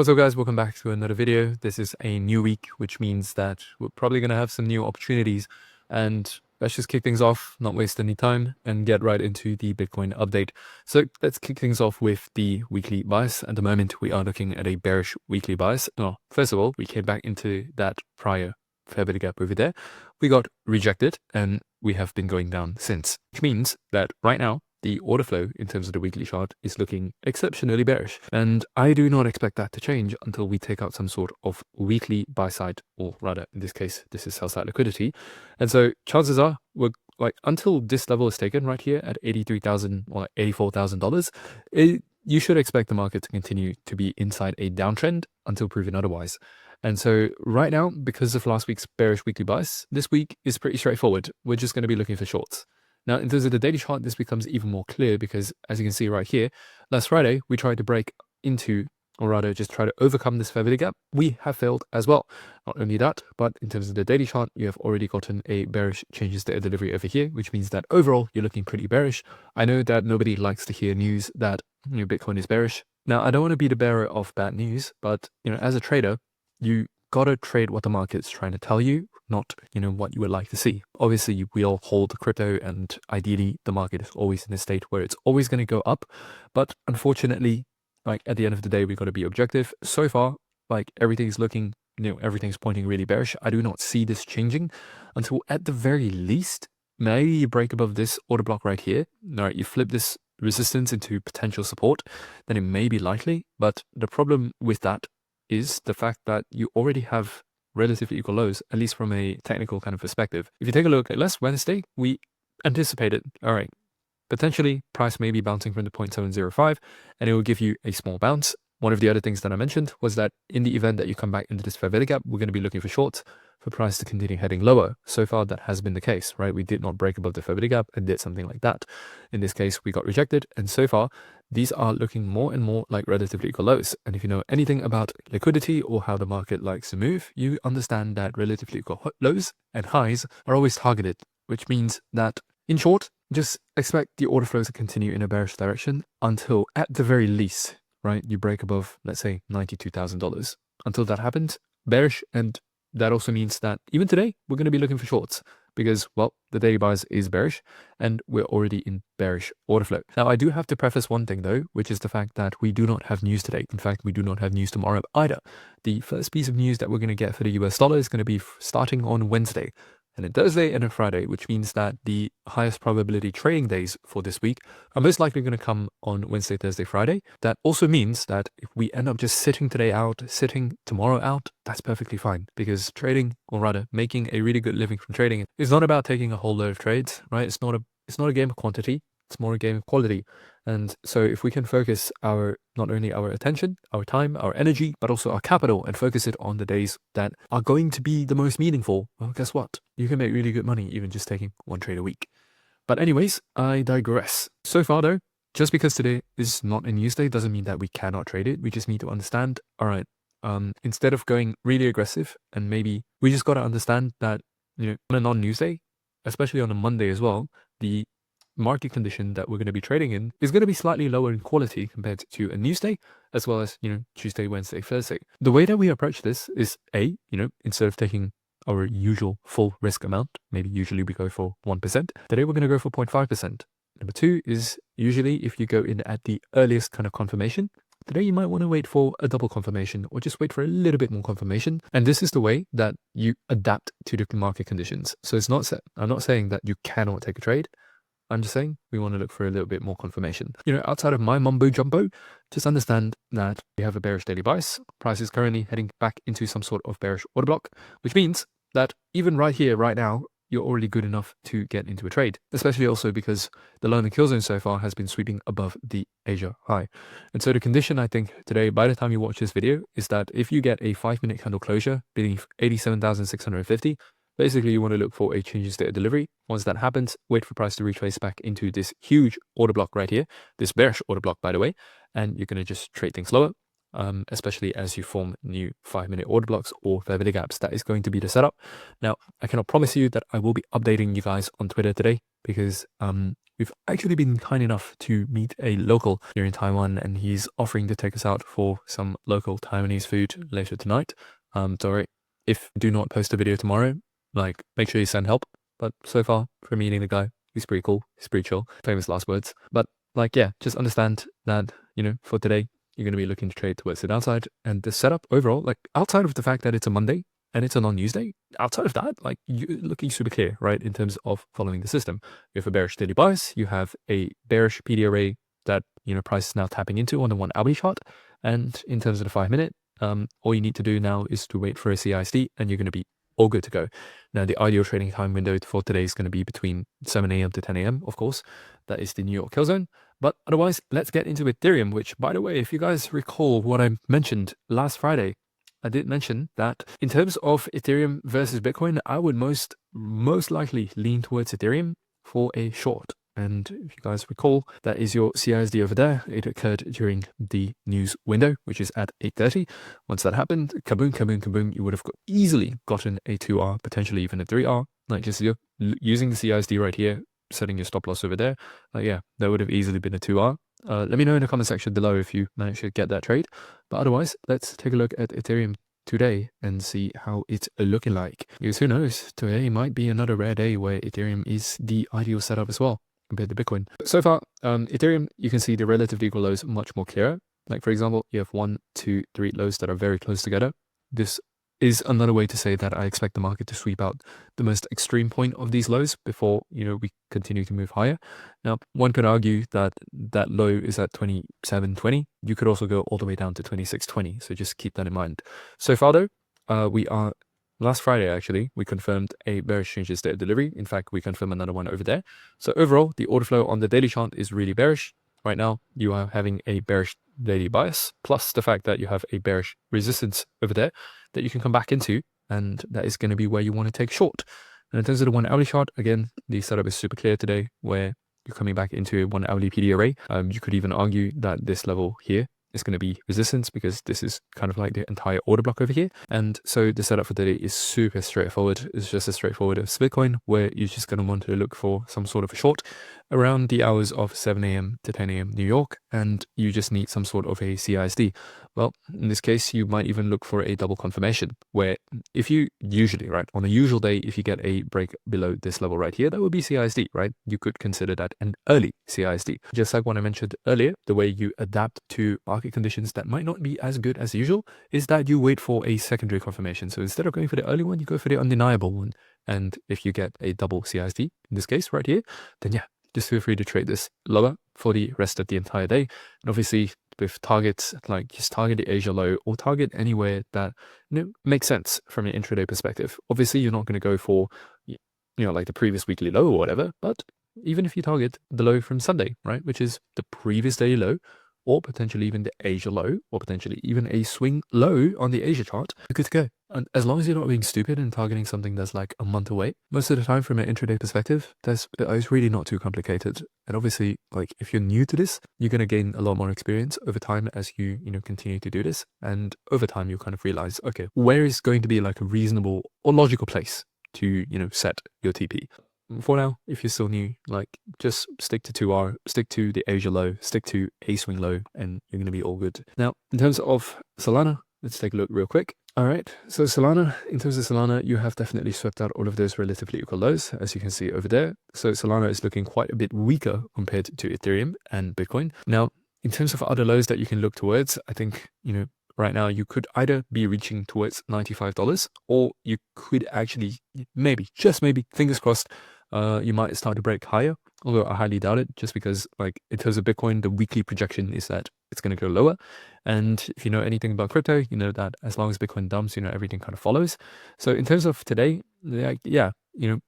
What's up guys, welcome back to another video. This is a new week, which means that we're probably going to have some new opportunities, and let's just kick things off, not waste any time, and get right into the Bitcoin update. So let's kick things off with the weekly bias. At the moment, we are looking at a bearish weekly bias. Now, first of all, we came back into that prior fair bit of gap over there. We got rejected, and we have been going down since, which means that right now, the order flow in terms of the weekly chart is looking exceptionally bearish. And I do not expect that to change until we take out some sort of weekly buy side, or rather, in this case, this is sell side liquidity. And so chances are, we're like, until this level is taken right here at $83,000 or like $84,000, you should expect the market to continue to be inside a downtrend until proven otherwise. And so right now, because of last week's bearish weekly bias, this week is pretty straightforward. We're just going to be looking for shorts. Now, in terms of the daily chart, this becomes even more clear because, as you can see right here, last Friday, we tried to break into, or rather just try to overcome this fair bit of gap. We have failed as well. Not only that, but in terms of the daily chart, you have already gotten a bearish changes to delivery over here, which means that overall, you're looking pretty bearish. I know that nobody likes to hear news that Bitcoin is bearish. Now, I don't want to be the bearer of bad news, but as a trader, you gotta trade what the market's trying to tell you, not what you would like to see. Obviously, we all hold crypto, and ideally the market is always in a state where it's always going to go up. But unfortunately, like at the end of the day, we got to be objective. So far, like everything's looking, everything's pointing really bearish. I do not see this changing until at the very least, maybe you break above this order block right here. All right, you flip this resistance into potential support, then it may be likely. But the problem with that is the fact that you already have relatively equal lows, at least from a technical kind of perspective. If you take a look at last Wednesday, we anticipated, all right, potentially price may be bouncing from the 0.705 and it will give you a small bounce. One of the other things that I mentioned was that in the event that you come back into this fair value gap, we're going to be looking for shorts for price to continue heading lower. So far, that has been the case, right? We did not break above the fair value gap and did something like that. In this case, we got rejected. And so far, these are looking more and more like relatively equal lows. And if you know anything about liquidity or how the market likes to move, you understand that relatively equal lows and highs are always targeted, which means that, in short, just expect the order flow to continue in a bearish direction until, at the very least, right, you break above, let's say, $92,000. Until that happens, bearish. And that also means that even today, we're going to be looking for shorts because, well, the daily bias is bearish and we're already in bearish order flow. Now, I do have to preface one thing though, which is the fact that we do not have news today. In fact, we do not have news tomorrow either. The first piece of news that we're going to get for the US dollar is going to be starting on Wednesday, and then Thursday and then Friday, which means that the highest probability trading days for this week are most likely going to come on Wednesday, Thursday, Friday. That also means that if we end up just sitting today out, sitting tomorrow out, that's perfectly fine, because trading, or rather making a really good living from trading, is not about taking a whole load of trades, right? It's not a game of quantity. It's more a game of quality. And so if we can focus not only our attention, our time, our energy, but also our capital, and focus it on the days that are going to be the most meaningful, well, guess what? You can make really good money even just taking one trade a week. But anyways, I digress. So far though, just because today is not a news day doesn't mean that we cannot trade it. We just need to understand, all right, instead of going really aggressive, and maybe we just got to understand that, on a non-news day, especially on a Monday as well, the market condition that we're going to be trading in is going to be slightly lower in quality compared to a news day, as well as, Tuesday, Wednesday, Thursday. The way that we approach this is instead of taking our usual full risk amount, maybe usually we go for 1%. Today we're going to go for 0.5%. Number two is usually if you go in at the earliest kind of confirmation, today you might want to wait for a double confirmation or just wait for a little bit more confirmation. And this is the way that you adapt to the market conditions. So I'm not saying that you cannot take a trade. I'm just saying we want to look for a little bit more confirmation. Outside of my mumbo jumbo, just understand that we have a bearish daily bias. Price is currently heading back into some sort of bearish order block, which means that even right here, right now, you're already good enough to get into a trade, especially also because the London kill zone so far has been sweeping above the Asia high. And so the condition, I think, today, by the time you watch this video, is that if you get a 5-minute candle closure beneath 87,650, basically, you want to look for a change in state of delivery. Once that happens, wait for price to retrace back into this huge order block right here, this bearish order block, by the way, and you're going to just trade things lower, especially as you form new 5-minute order blocks or fair value gaps. That is going to be the setup. Now, I cannot promise you that I will be updating you guys on Twitter today because we've actually been kind enough to meet a local here in Taiwan, and he's offering to take us out for some local Taiwanese food later tonight. Sorry, if do not post a video tomorrow, like make sure you send help. But so far, from meeting the guy, he's pretty cool, he's pretty chill. Famous last words. But like, yeah, just understand that, for today, you're going to be looking to trade towards the downside. And the setup overall, like outside of the fact that it's a Monday and it's a non-news day, outside of that, like you're looking super clear, right? In terms of following the system. You have a bearish daily bias, you have a bearish PD array that, price is now tapping into on the 1 hourly chart. And in terms of the 5-minute, all you need to do now is to wait for a CISD and you're going to be all good to go. Now, the ideal trading time window for today is going to be between 7 a.m. to 10 a.m. Of course, that is the New York kill zone. But otherwise, let's get into Ethereum, which, by the way, if you guys recall what I mentioned last Friday, I did mention that in terms of Ethereum versus Bitcoin, I would most likely lean towards Ethereum for a short. And if you guys recall, that is your CISD over there. It occurred during the news window, which is at 8:30. Once that happened, kaboom, kaboom, kaboom, you would have easily gotten a 2R, potentially even a 3R. Like just using the CISD right here, setting your stop loss over there. Yeah, that would have easily been a 2R. Let me know in the comment section below if you managed to get that trade. But otherwise, let's take a look at Ethereum today and see how it's looking like. Because who knows, today might be another rare day where Ethereum is the ideal setup as well compared to Bitcoin. So far, Ethereum, you can see the relatively equal lows much more clearer. Like for example, you have 1, 2, 3 lows that are very close together. This is another way to say that I expect the market to sweep out the most extreme point of these lows before, we continue to move higher. Now, one could argue that that low is at 27.20. You could also go all the way down to 26.20. So just keep that in mind. So far though, we are last Friday, actually, we confirmed a bearish change in state of delivery. In fact, we confirmed another one over there. So overall, the order flow on the daily chart is really bearish. Right now, you are having a bearish daily bias, plus the fact that you have a bearish resistance over there that you can come back into, and that is going to be where you want to take short. And in terms of the 1 hourly chart, again, the setup is super clear today, where you're coming back into a 1 hourly PD array. You could even argue that this level here is going to be resistance because this is kind of like the entire order block over here. And so the setup for today is super straightforward. It's just as straightforward as Bitcoin, where you're just going to want to look for some sort of a short around the hours of 7 a.m. to 10 a.m. New York, and you just need some sort of a CISD. Well, in this case, you might even look for a double confirmation, where if you usually, right, on a usual day, if you get a break below this level right here, that would be CISD, right? You could consider that an early CISD. Just like what I mentioned earlier, the way you adapt to market conditions that might not be as good as usual is that you wait for a secondary confirmation. So instead of going for the early one, you go for the undeniable one. And if you get a double CISD, in this case right here, then yeah, just feel free to trade this lower for the rest of the entire day. And obviously with targets, like just target the Asia low or target anywhere that makes sense from an intraday perspective. Obviously, you're not going to go for, like the previous weekly low or whatever, but even if you target the low from Sunday, right, which is the previous daily low, or potentially even the Asia low, or potentially even a swing low on the Asia chart, you're good to go. And as long as you're not being stupid and targeting something that's like a month away, most of the time from an intraday perspective, it's really not too complicated. And obviously, like if you're new to this, you're going to gain a lot more experience over time as you, continue to do this. And over time, you'll kind of realize, okay, where is going to be like a reasonable or logical place to, set your TP. For now, if you're still new, like just stick to 2R, stick to the Asia low, stick to a swing low, and you're going to be all good. Now, in terms of Solana, let's take a look real quick. All right, so Solana, in terms of Solana, you have definitely swept out all of those relatively equal lows, as you can see over there. So Solana is looking quite a bit weaker compared to Ethereum and Bitcoin. Now, in terms of other lows that you can look towards, I think, right now, you could either be reaching towards $95, or you could actually, maybe, just maybe, fingers crossed, you might start to break higher, although I highly doubt it, just because like in terms of Bitcoin, the weekly projection is that it's going to go lower. And if you know anything about crypto, you know that as long as Bitcoin dumps, everything kind of follows. So in terms of today, yeah,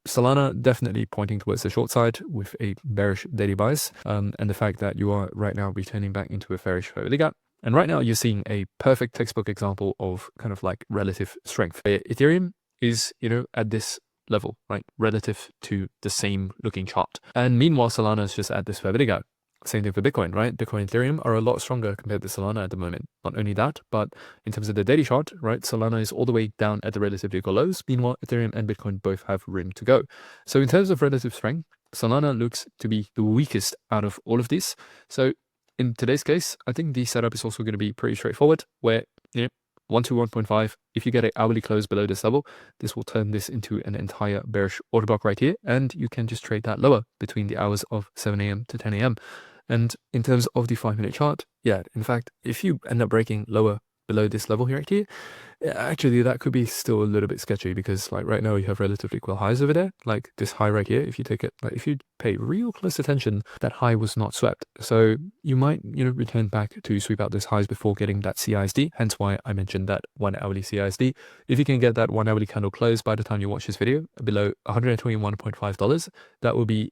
Solana definitely pointing towards the short side with a bearish daily bias, and the fact that you are right now returning back into a bearish fairly gap. And right now you're seeing a perfect textbook example of kind of like relative strength. Ethereum is, at this level, right, relative to the same looking chart. And meanwhile, Solana is just at this fair bit ago. Same thing for Bitcoin, right? Bitcoin and Ethereum are a lot stronger compared to Solana at the moment. Not only that, but in terms of the daily chart, right, Solana is all the way down at the relatively equal lows. Meanwhile, Ethereum and Bitcoin both have room to go. So in terms of relative strength, Solana looks to be the weakest out of all of these. So in today's case, I think the setup is also going to be pretty straightforward, where 1 to 1.5, if you get an hourly close below this level, this will turn this into an entire bearish order block right here, and you can just trade that lower between the hours of 7 a.m. to 10 a.m. And in terms of the 5-minute chart, yeah, in fact, if you end up breaking lower below this level here right here, actually that could be still a little bit sketchy, because like right now you have relatively equal highs over there. Like this high right here, if you take it, like if you pay real close attention, that high was not swept. So you might, return back to sweep out those highs before getting that CISD. Hence why I mentioned that 1 hourly CISD. If you can get that 1 hourly candle close by the time you watch this video below $121.5, that will be,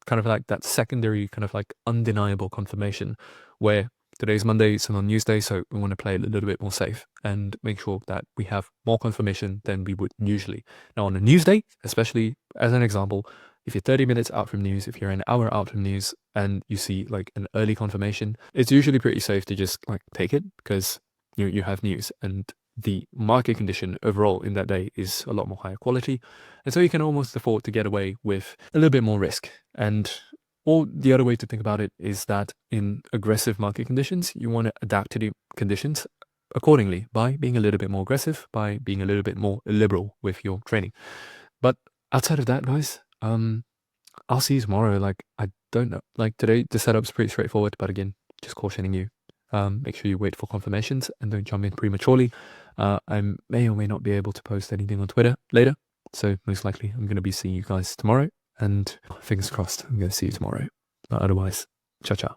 kind of like that secondary kind of like undeniable confirmation, where today's Monday, it's on Newsday, so we want to play a little bit more safe and make sure that we have more confirmation than we would usually. Now on a Newsday, especially as an example, if you're 30 minutes out from news, if you're an hour out from news and you see like an early confirmation, it's usually pretty safe to just like take it, because you have news, and the market condition overall in that day is a lot more higher quality. And so you can almost afford to get away with a little bit more risk. Or the other way to think about it is that in aggressive market conditions, you want to adapt to the conditions accordingly by being a little bit more aggressive, by being a little bit more liberal with your trading. But outside of that, guys, I'll see you tomorrow. Like, I don't know. Like today, the setup's pretty straightforward, but again, just cautioning you. Make sure you wait for confirmations and don't jump in prematurely. I may or may not be able to post anything on Twitter later, so most likely I'm going to be seeing you guys tomorrow. And fingers crossed, I'm going to see you tomorrow. But otherwise, ciao, ciao.